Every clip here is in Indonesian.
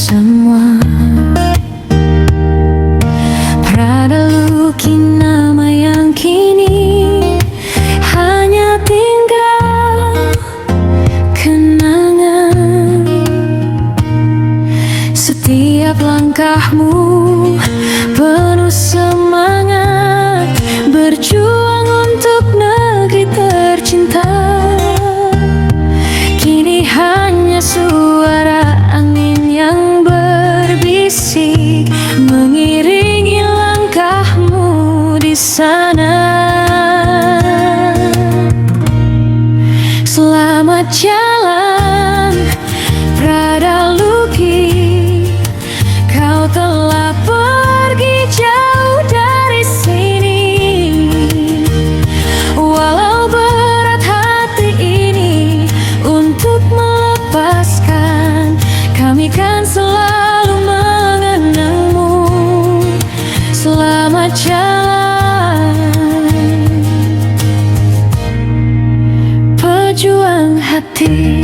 semua. Prada Luki nama yang kini hanya tinggal kenangan. Setiap langkahmu penuh semangat, berjuang untuk negeri tercinta. Kini hanya suara angin yang berbisik mengiringi langkahmu di sana. Selamat jalan, Prada Luki, kau telah pergi jauh dari sini. Walau berat hati ini untuk melepaskan, kami kan selalu mengenangmu. Selamat jalan, pejuang hati.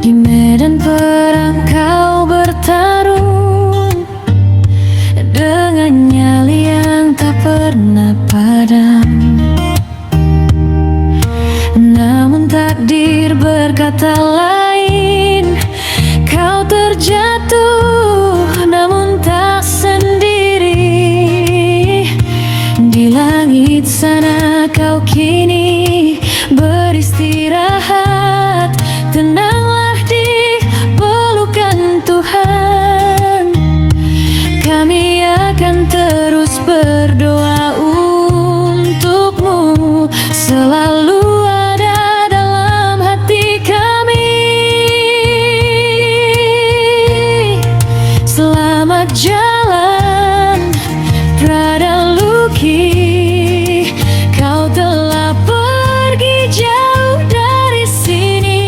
Di medan perang kau bertarung dengan nyali yang tak pernah padam. Namun takdir berkata lain, kau terjatuh namun tak sendiri. Di langit sana kau kini beristirahat, tenanglah di pelukan Tuhan. Kami akan terus berdoa untukmu, selalu ada dalam hati kami. Selamat jalan, Prada Luki, kau telah pergi jauh dari sini.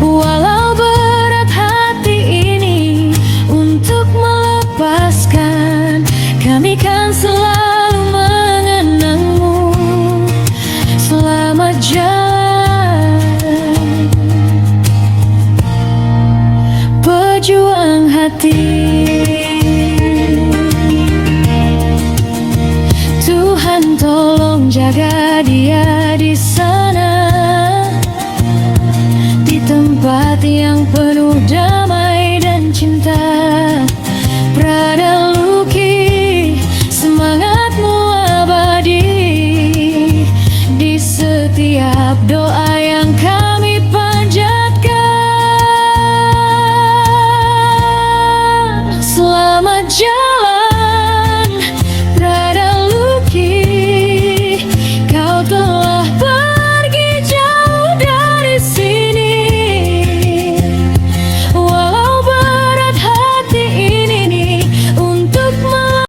Walau berat hati ini untuk melepaskan, kami kan selalu mengenangmu. Selamat jalan, pejuang hati. Tuhan tolong jaga dia